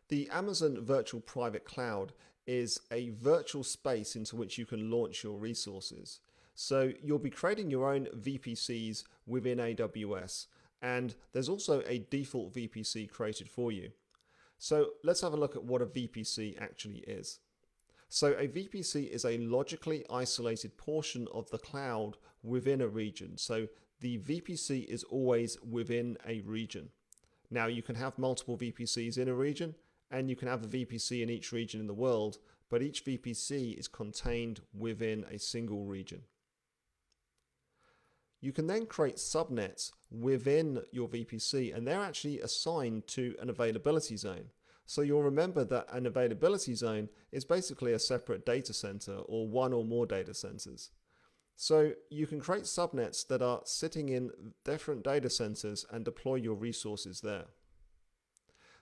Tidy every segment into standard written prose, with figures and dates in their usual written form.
The Amazon Virtual Private Cloud is a virtual space into which you can launch your resources. So you'll be creating your own VPCs within AWS, and there's also a default VPC created for you. So let's have a look at what a VPC actually is. So a VPC is a logically isolated portion of the cloud within a region. So the VPC is always within a region. Now you can have multiple VPCs in a region, and you can have a VPC in each region in the world, but each VPC is contained within a single region. You can then create subnets within your VPC, and they're actually assigned to an availability zone. So you'll remember that an availability zone is basically a separate data center or one or more data centers. So you can create subnets that are sitting in different data centers and deploy your resources there.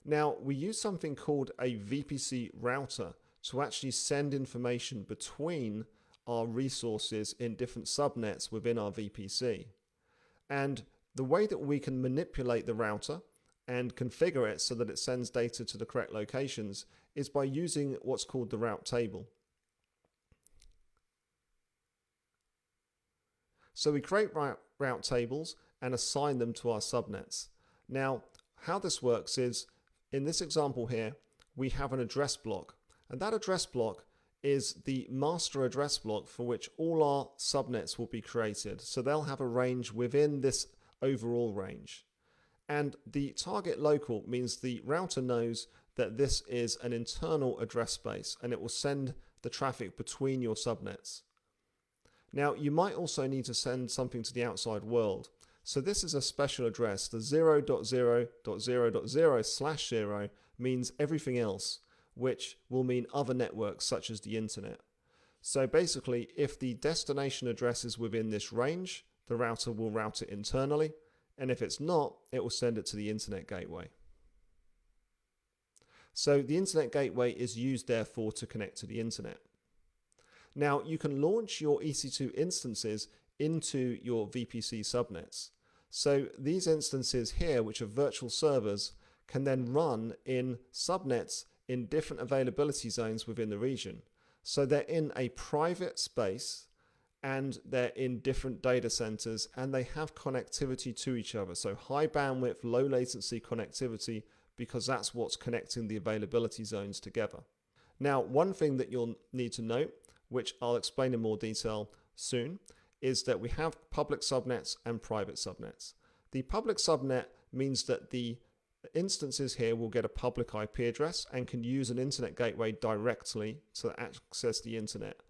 Now, we use something called a VPC router to actually send information between our resources in different subnets within our VPC. And the way that we can manipulate the router and configure it so that it sends data to the correct locations is by using what's called the route table. So we create route tables and assign them to our subnets. Now, how this works is, in this example here, we have an address block, and that address block is the master address block for which all our subnets will be created. So they'll have a range within this overall range. And the target local means the router knows that this is an internal address space, and it will send the traffic between your subnets. Now, you might also need to send something to the outside world. So this is a special address. The 0.0.0.0/0 means everything else, which will mean other networks such as the internet. So basically, if the destination address is within this range, the router will route it internally, and if it's not, it will send it to the internet gateway. So the internet gateway is used therefore to connect to the internet. Now, you can launch your EC2 instances into your VPC subnets. So these instances here, which are virtual servers, can then run in subnets in different availability zones within the region. So they're in a private space, and they're in different data centers, and they have connectivity to each other. So high bandwidth, low latency connectivity, because that's what's connecting the availability zones together. Now, one thing that you'll need to note, which I'll explain in more detail soon, is that we have public subnets and private subnets. The public subnet means that the instances here will get a public IP address and can use an internet gateway directly to access the internet.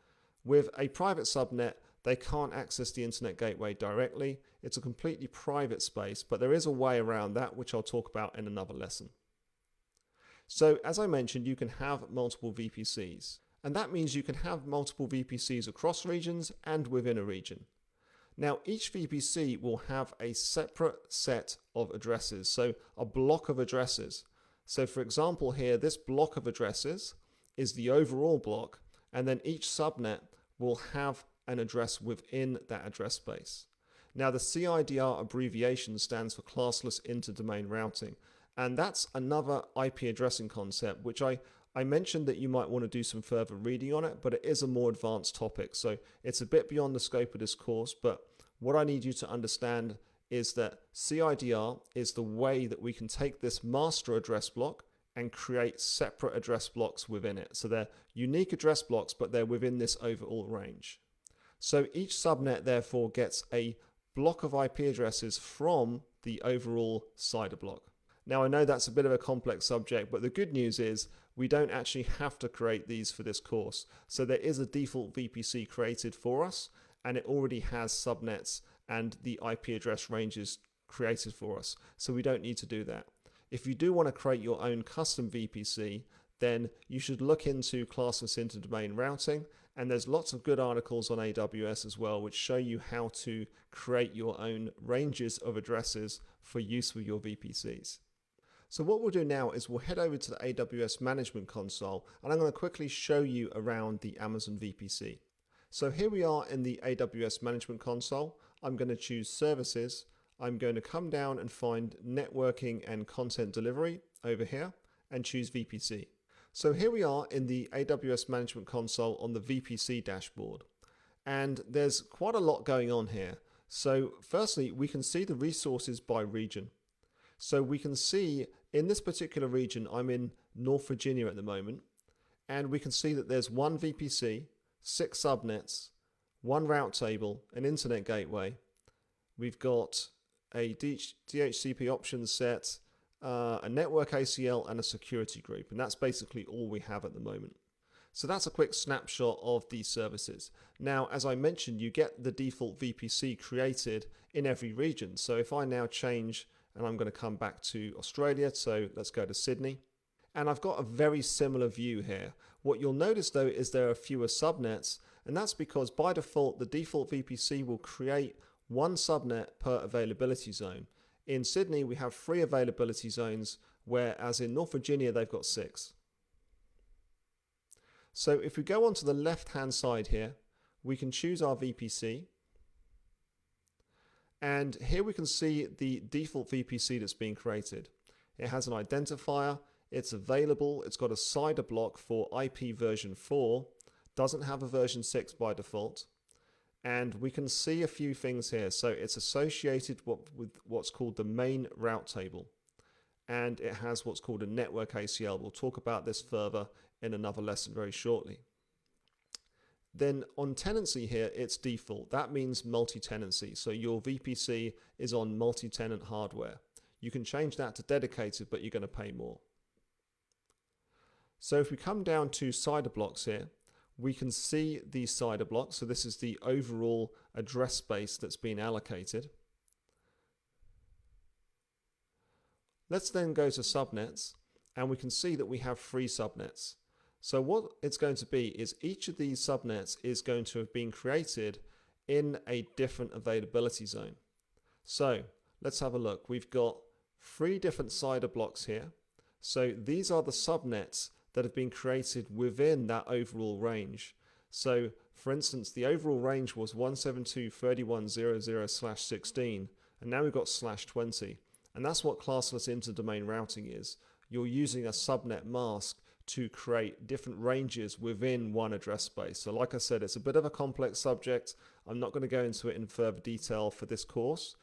With a private subnet, they can't access the internet gateway directly. It's a completely private space, but there is a way around that, which I'll talk about in another lesson. So as I mentioned, you can have multiple VPCs. And that means you can have multiple VPCs across regions and within a region. Now, each VPC will have a separate set of addresses, so a block of addresses. So for example here, this block of addresses is the overall block, and then each subnet will have an address within that address space. Now, the CIDR abbreviation stands for classless interdomain routing, and that's another IP addressing concept, which I mentioned that you might want to do some further reading on it, but it is a more advanced topic. So it's a bit beyond the scope of this course, but what I need you to understand is that CIDR is the way that we can take this master address block and create separate address blocks within it. So they're unique address blocks, but they're within this overall range. So each subnet therefore gets a block of IP addresses from the overall CIDR block. Now, I know that's a bit of a complex subject, but the good news is we don't actually have to create these for this course. So there is a default VPC created for us, and it already has subnets and the IP address ranges created for us. So we don't need to do that. If you do want to create your own custom VPC, then you should look into classless interdomain routing, and there's lots of good articles on AWS as well, which show you how to create your own ranges of addresses for use with your VPCs. So what we'll do now is we'll head over to the AWS Management Console, and I'm going to quickly show you around the Amazon VPC. So here we are in the AWS Management Console. I'm going to choose Services. I'm going to come down and find Networking and Content Delivery over here. and choose VPC. So here we are in the AWS Management Console on the VPC dashboard. And there's quite a lot going on here. So firstly, we can see the resources by region. So we can see in this particular region, I'm in North Virginia at the moment, and we can see that there's one VPC, 6 subnets, one route table, an internet gateway. We've got a DHCP options set, a network ACL, and a security group. And that's basically all we have at the moment. So that's a quick snapshot of these services. Now, as I mentioned, you get the default VPC created in every region. So if I now change, and I'm going to come back to Australia, so let's go to Sydney. And I've got a very similar view here. What you'll notice though is there are fewer subnets, and that's because by default, the default VPC will create one subnet per availability zone. In Sydney, we have 3 availability zones, whereas in North Virginia, they've got 6. So if we go onto the left-hand side here, we can choose our VPC. And here we can see the default VPC that's being created. It has an identifier, it's available, it's got a CIDR block for IP version 4, doesn't have a version 6 by default. And we can see a few things here. So it's associated with what's called the main route table. And it has what's called a network ACL. We'll talk about this further in another lesson very shortly. Then on tenancy here, it's default. That means multi-tenancy. So your VPC is on multi-tenant hardware. You can change that to dedicated, but you're going to pay more. So if we come down to CIDR blocks here, we can see these CIDR blocks. So this is the overall address space that's been allocated. Let's then go to subnets, and we can see that we have 3 subnets. So what it's going to be is each of these subnets is going to have been created in a different availability zone. So let's have a look. We've got 3 different CIDR blocks here. So these are the subnets that have been created within that overall range. So for instance, the overall range was 172.31.00/16, and now we've got /20. And that's what classless interdomain routing is. You're using a subnet mask to create different ranges within one address space. So like I said, it's a bit of a complex subject. I'm not going to go into it in further detail for this course,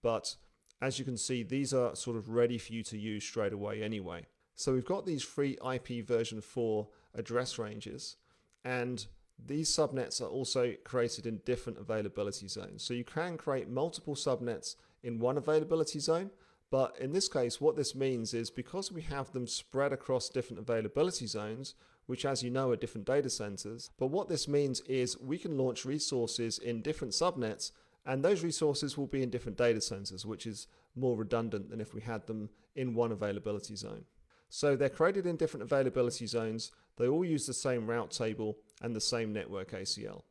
but as you can see, these are sort of ready for you to use straight away anyway. So we've got these 3 IP version 4 address ranges, and these subnets are also created in different availability zones. So you can create multiple subnets in one availability zone, but in this case, what this means is because we have them spread across different availability zones, which as you know are different data centers, but what this means is we can launch resources in different subnets, and those resources will be in different data centers, which is more redundant than if we had them in one availability zone. So they're created in different availability zones, they all use the same route table and the same network ACL.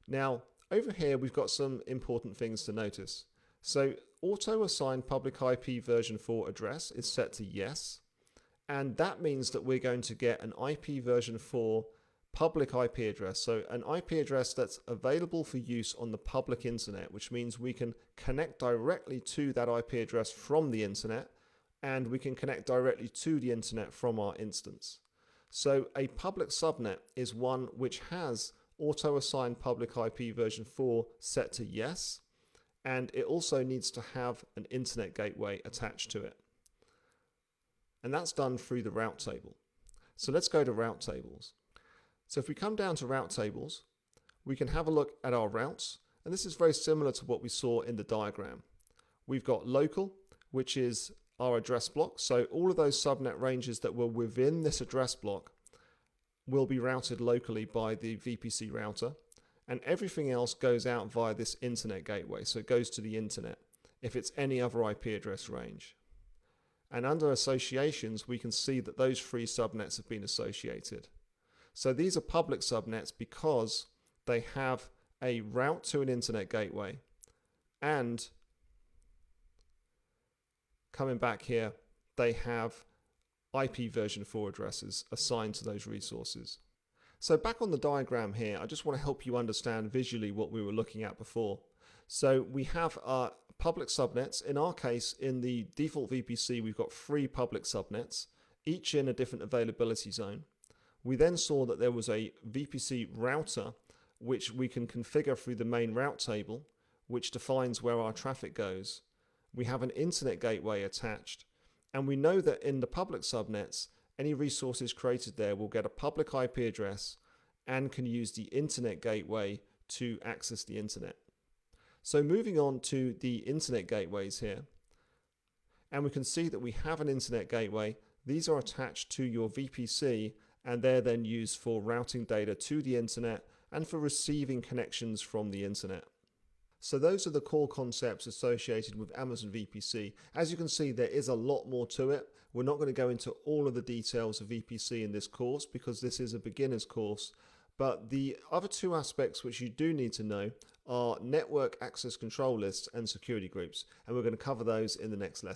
Now, over here we've got some important things to notice. So auto-assigned public IP version 4 address is set to yes, and that means that we're going to get an IP version 4 public IP address, so an IP address that's available for use on the public internet, which means we can connect directly to that IP address from the internet, and we can connect directly to the internet from our instance. So a public subnet is one which has auto-assigned public IP version 4 set to yes, and it also needs to have an internet gateway attached to it. And that's done through the route table. So let's go to route tables. So if we come down to route tables, we can have a look at our routes, and this is very similar to what we saw in the diagram. We've got local, which is our address block, so all of those subnet ranges that were within this address block will be routed locally by the VPC router, and everything else goes out via this internet gateway, so it goes to the internet if it's any other IP address range. And under associations, we can see that those 3 subnets have been associated. So these are public subnets because they have a route to an internet gateway, and coming back here, they have IP version 4 addresses assigned to those resources. So back on the diagram here, I just want to help you understand visually what we were looking at before. So we have our public subnets. In our case, in the default VPC, we've got 3 public subnets. each in a different availability zone. We then saw that there was a VPC router which we can configure through the main route table, which defines where our traffic goes. We have an internet gateway attached, and we know that in the public subnets, any resources created there will get a public IP address and can use the internet gateway to access the internet. So moving on to the internet gateways here, and we can see that we have an internet gateway. These are attached to your VPC, and they're then used for routing data to the internet and for receiving connections from the internet. So those are the core concepts associated with Amazon VPC. As you can see, there is a lot more to it. We're not going to go into all of the details of VPC in this course because this is a beginner's course. But the other two aspects which you do need to know are network access control lists and security groups. And we're going to cover those in the next lesson.